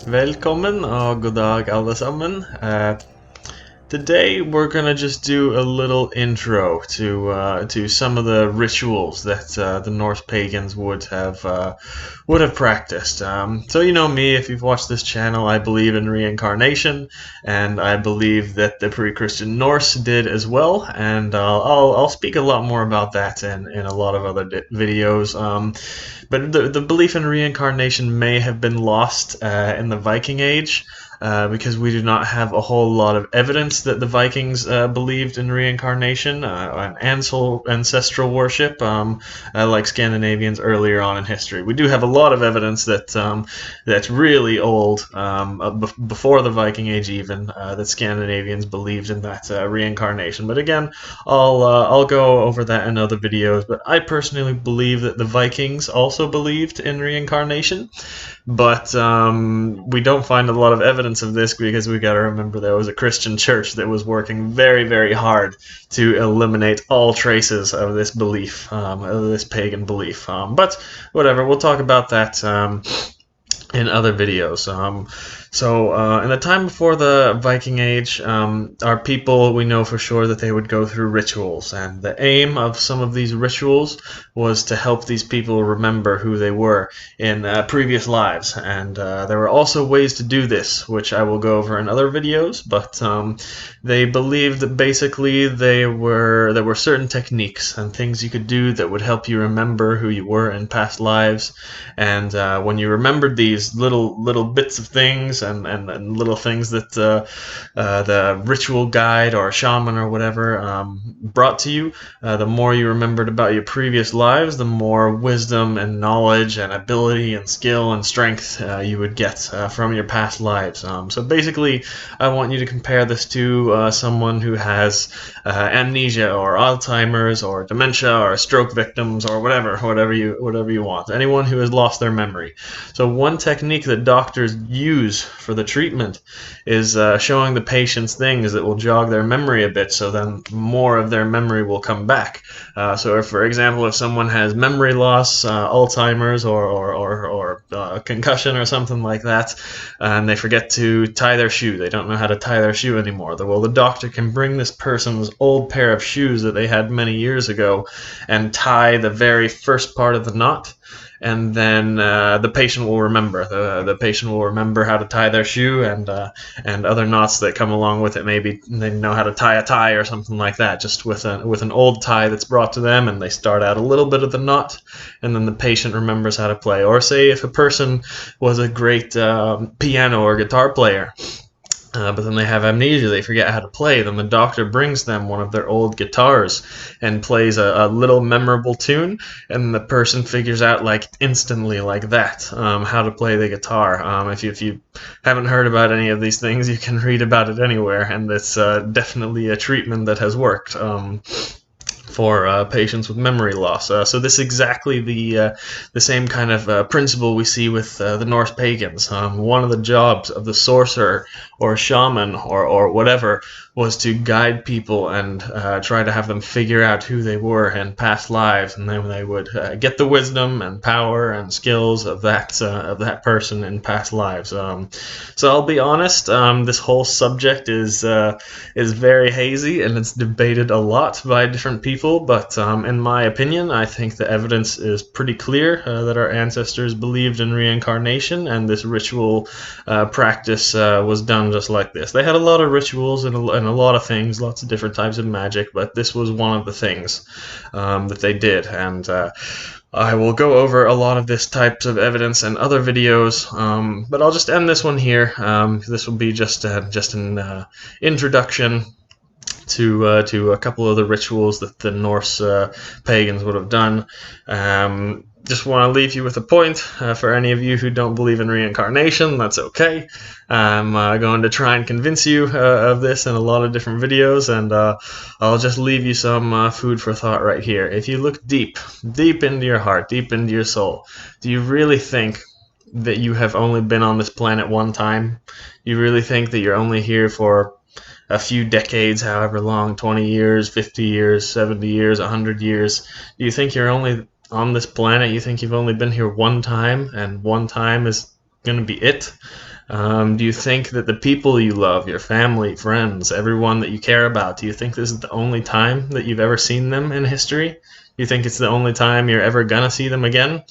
Velkommen og god dag alle sammen. Today we're gonna just do a little intro to some of the rituals that the Norse pagans would have practiced. So you know me, if you've watched this channel, I believe in reincarnation, and I believe that the pre-Christian Norse did as well. And I'll speak a lot more about that in a lot of other videos. But the belief in reincarnation may have been lost in the Viking Age. Because we do not have a whole lot of evidence that the Vikings believed in reincarnation and ancestral worship, like Scandinavians earlier on in history. We do have a lot of evidence that's really old, before the Viking Age even, that Scandinavians believed in that reincarnation. But again, I'll go over that in other videos. But I personally believe that the Vikings also believed in reincarnation. But we don't find a lot of evidence of this because we got to remember there was a Christian church that was working very, very hard to eliminate all traces of this belief, of this pagan belief. But whatever, we'll talk about that in other videos. In the time before the Viking Age, our people, we know for sure that they would go through rituals, and the aim of some of these rituals was to help these people remember who they were in previous lives. And there were also ways to do this, which I will go over in other videos, but they believed that basically there were certain techniques and things you could do that would help you remember who you were in past lives. And when you remembered these little bits of things and little things that the ritual guide or shaman or whatever brought to you, the more you remembered about your previous lives, the more wisdom and knowledge and ability and skill and strength you would get from your past lives. So basically, I want you to compare this to someone who has amnesia or Alzheimer's or dementia or stroke victims or whatever you want. Anyone who has lost their memory. So one technique that doctors use for the treatment is showing the patients things that will jog their memory a bit, so then more of their memory will come back. So if, for example, if someone has memory loss, Alzheimer's or concussion or something like that, and they forget to tie their shoe, they don't know how to tie their shoe anymore, well, the doctor can bring this person's old pair of shoes that they had many years ago and tie the very first part of the knot, and then the patient will remember. The patient will remember how to tie their shoe and other knots that come along with it. Maybe they know how to tie a tie or something like that, just with an old tie that's brought to them, and they start out a little bit of the knot, and then the patient remembers how to play. Or say if a person was a great piano or guitar player, but then they have amnesia, they forget how to play, then the doctor brings them one of their old guitars and plays a little memorable tune, and the person figures out like instantly like that how to play the guitar. If you haven't heard about any of these things, you can read about it anywhere, and it's definitely a treatment that has worked for patients with memory loss. So this is exactly the same kind of principle we see with the Norse pagans. One of the jobs of the sorcerer or shaman or whatever was to guide people and try to have them figure out who they were in past lives, and then they would get the wisdom and power and skills of that person in past lives. So I'll be honest, this whole subject is very hazy, and it's debated a lot by different people, but in my opinion, I think the evidence is pretty clear that our ancestors believed in reincarnation, and this ritual practice was done just like this. They had a lot of rituals and a lot of things, lots of different types of magic, but this was one of the things that they did, and I will go over a lot of this types of evidence in other videos, but I'll just end this one here. This will be just an introduction to a couple of the rituals that the Norse pagans would have done. Just want to leave you with a point. For any of you who don't believe in reincarnation, that's okay. I'm going to try and convince you of this in a lot of different videos, and I'll just leave you some food for thought right here. If you look deep into your heart, deep into your soul, do you really think that you have only been on this planet one time? You really think that you're only here for a few decades, however long, 20 years, 50 years, 70 years, 100 years? Do you think you're only on this planet? You think you've only been here one time, and one time is going to be it? Do you think that the people you love, your family, friends, everyone that you care about, do you think this is the only time that you've ever seen them in history? Do you think it's the only time you're ever gonna see them again?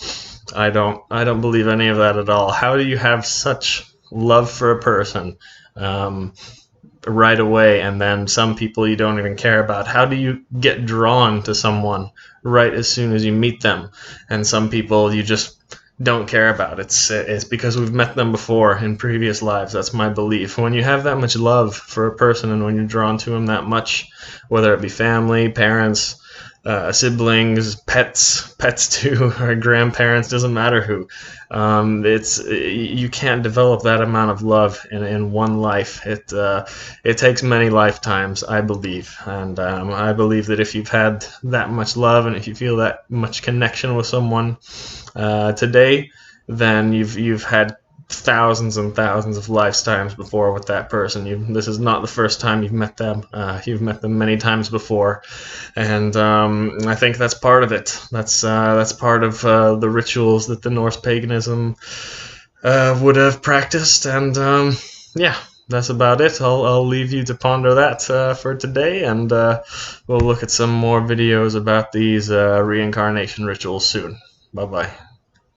I don't. I don't believe any of that at all. How do you have such love for a person right away, and then some people you don't even care about? How do you get drawn to someone right as soon as you meet them, and some people you just don't care about? It's because we've met them before in previous lives. That's my belief. When you have that much love for a person, and when you're drawn to them that much, whether it be family, parents, siblings, pets too, or grandparents, doesn't matter who. It's You can't develop that amount of love in one life. It takes many lifetimes, I believe, and I believe that if you've had that much love and if you feel that much connection with someone today, then you've had thousands and thousands of lifetimes before with that person. This is not the first time you've met them. You've met them many times before, and I think that's part of it. That's part of the rituals that the Norse paganism would have practiced, and yeah. That's about it. I'll leave you to ponder that for today, and we'll look at some more videos about these reincarnation rituals soon. Bye bye.